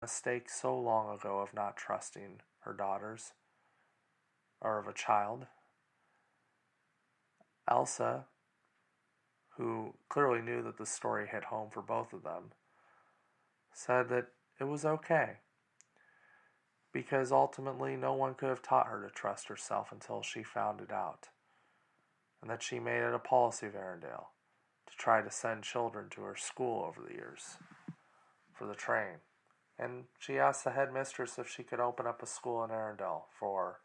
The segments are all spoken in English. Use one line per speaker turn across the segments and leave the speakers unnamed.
mistake so long ago of not trusting her daughters, or of a child. Elsa, who clearly knew that the story hit home for both of them, said that it was okay because ultimately no one could have taught her to trust herself until she found it out, and that she made it a policy of Arendelle to try to send children to her school over the years for the train. And she asked the headmistress if she could open up a school in Arendelle for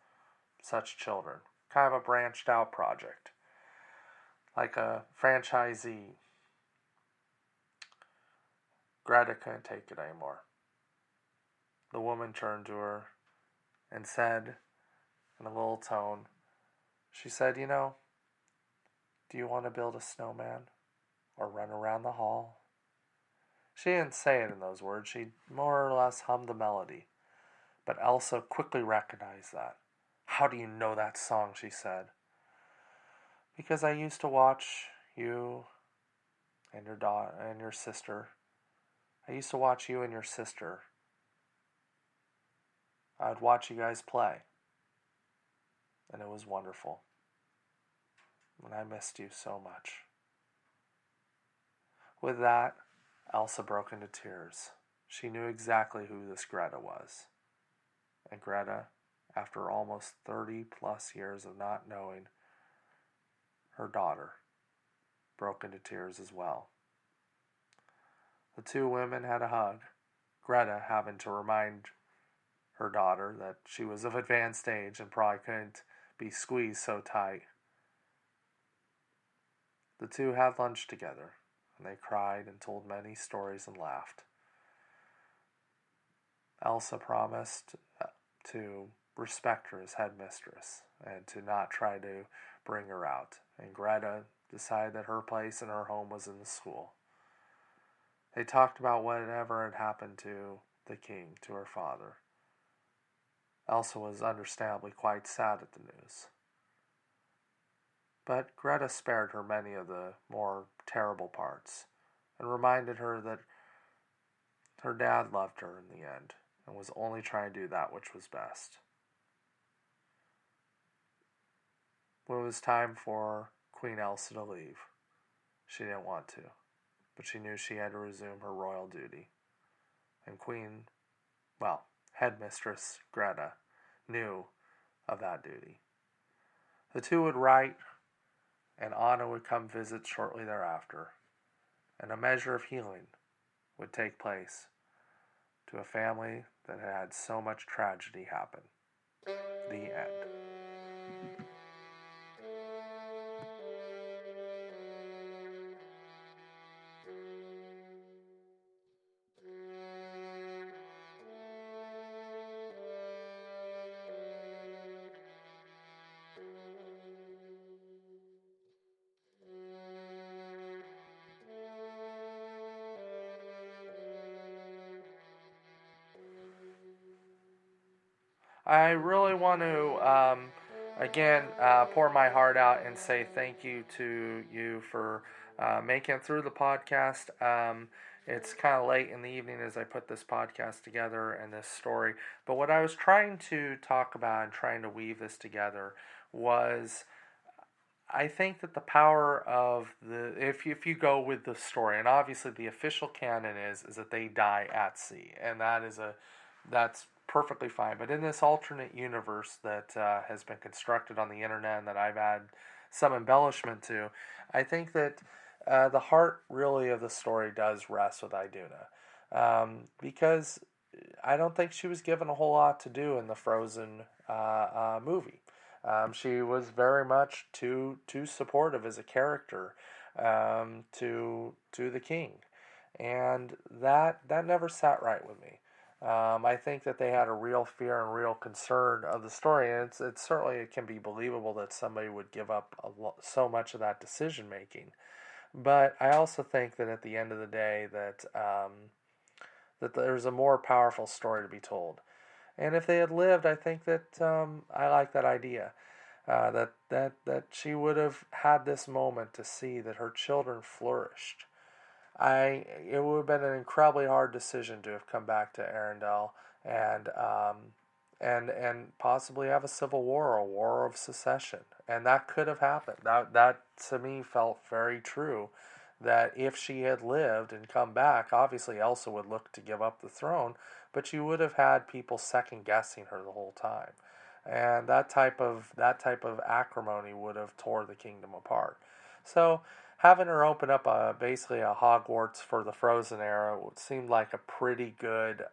such children. Kind of a branched out project, like a franchisee. Greta couldn't take it anymore. The woman turned to her and said, in a little tone, she said, do you want to build a snowman or run around the hall? She didn't say it in those words. She more or less hummed the melody. But Elsa quickly recognized that. How do you know that song, she said. Because I used to watch you and your daughter and your sister. I used to watch you and your sister. I would watch you guys play. And it was wonderful. And I missed you so much. With that, Elsa broke into tears. She knew exactly who this Greta was. And Greta, after almost 30 plus years of not knowing her daughter, broke into tears as well. The two women had a hug, Greta having to remind her daughter that she was of advanced age and probably couldn't be squeezed so tight. The two had lunch together, and they cried and told many stories and laughed. Elsa promised to respect her as headmistress and to not try to bring her out, and Greta decided that her place in her home was in the school. They talked about whatever had happened to the king, to her father. Elsa was understandably quite sad at the news. But Greta spared her many of the more terrible parts and reminded her that her dad loved her in the end and was only trying to do that which was best. When it was time for Queen Elsa to leave, she didn't want to, but she knew she had to resume her royal duty. And Headmistress Greta knew of that duty. The two would write, and Anna would come visit shortly thereafter, and a measure of healing would take place to a family that had had so much tragedy happen. The end. I really want to, again, pour my heart out and say thank you to you for making it through the podcast. It's kind of late in the evening as I put this podcast together and this story. But what I was trying to talk about and trying to weave this together was, I think that the power of if you go with the story, and obviously the official canon is that they die at sea, and that's perfectly fine. But in this alternate universe that has been constructed on the internet and that I've had some embellishment to, I think that the heart really of the story does rest with Iduna, because I don't think she was given a whole lot to do in the Frozen movie. She was very much too supportive as a character to the king, and that never sat right with me. I think that they had a real fear and real concern of the story, and it's certainly it can be believable that somebody would give up so much of that decision making. But I also think that at the end of the day, that there's a more powerful story to be told. And if they had lived, I think that I like that idea. That she would have had this moment to see that her children flourished, it would have been an incredibly hard decision to have come back to Arendelle and and possibly have a civil war or a war of secession, and that could have happened. That to me felt very true. That if she had lived and come back, obviously Elsa would look to give up the throne, but you would have had people second guessing her the whole time, and that type of acrimony would have tore the kingdom apart. So having her open up basically a Hogwarts for the Frozen era seemed like a pretty good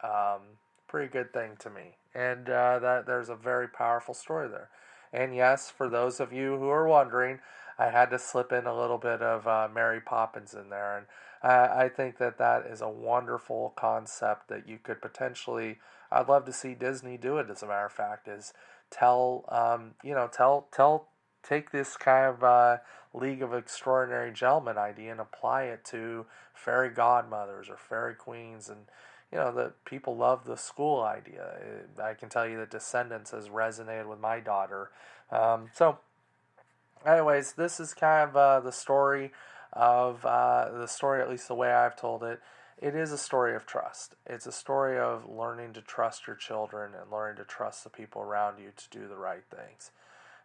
thing to me, and that there's a very powerful story there. And yes, for those of you who are wondering, I had to slip in a little bit of Mary Poppins in there, and I think that is a wonderful concept that you could potentially. I'd love to see Disney do it. As a matter of fact, is tell take this kind of League of Extraordinary Gentlemen idea and apply it to fairy godmothers or fairy queens, and the people love the school idea. I can tell you that Descendants has resonated with my daughter. So, anyways, this is kind of the story at least the way I've told it. It is a story of trust. It's a story of learning to trust your children and learning to trust the people around you to do the right things.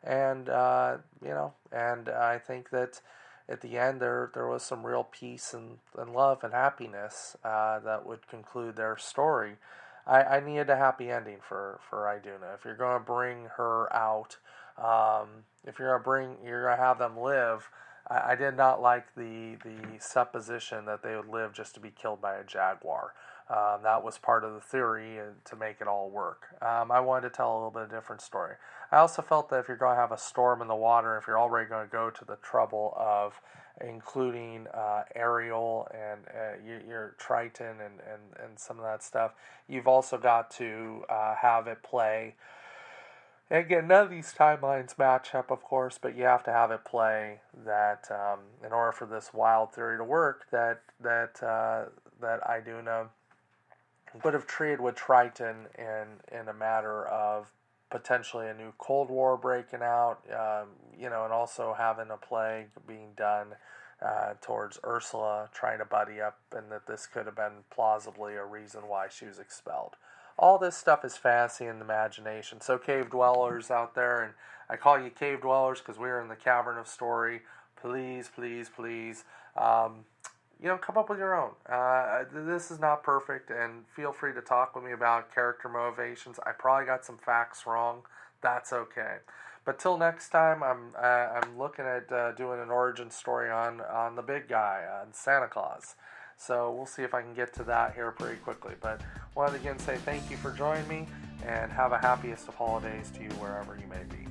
And and I think that at the end there was some real peace and love and happiness that would conclude their story. I needed a happy ending for Iduna. If you're going to bring her out, if you're going to have them live. I did not like the supposition that they would live just to be killed by a jaguar. That was part of the theory to make it all work. I wanted to tell a little bit of a different story. I also felt that if you're going to have a storm in the water, if you're already going to go to the trouble of including Ariel and your Triton and some of that stuff, you've also got to have it play. And again, none of these timelines match up, of course, but you have to have it play that in order for this wild theory to work, that Iduna would have treated with Triton in a matter of potentially a new Cold War breaking out, and also having a play being done towards Ursula trying to buddy up, and that this could have been plausibly a reason why she was expelled. All this stuff is fantasy and imagination. So cave dwellers out there, and I call you cave dwellers because we're in the cavern of story. Please, please, please, come up with your own. This is not perfect, and feel free to talk with me about character motivations. I probably got some facts wrong. That's okay. But till next time, I'm looking at doing an origin story on the big guy, on Santa Claus. So we'll see if I can get to that here pretty quickly. But wanted to again say thank you for joining me, and have a happiest of holidays to you wherever you may be.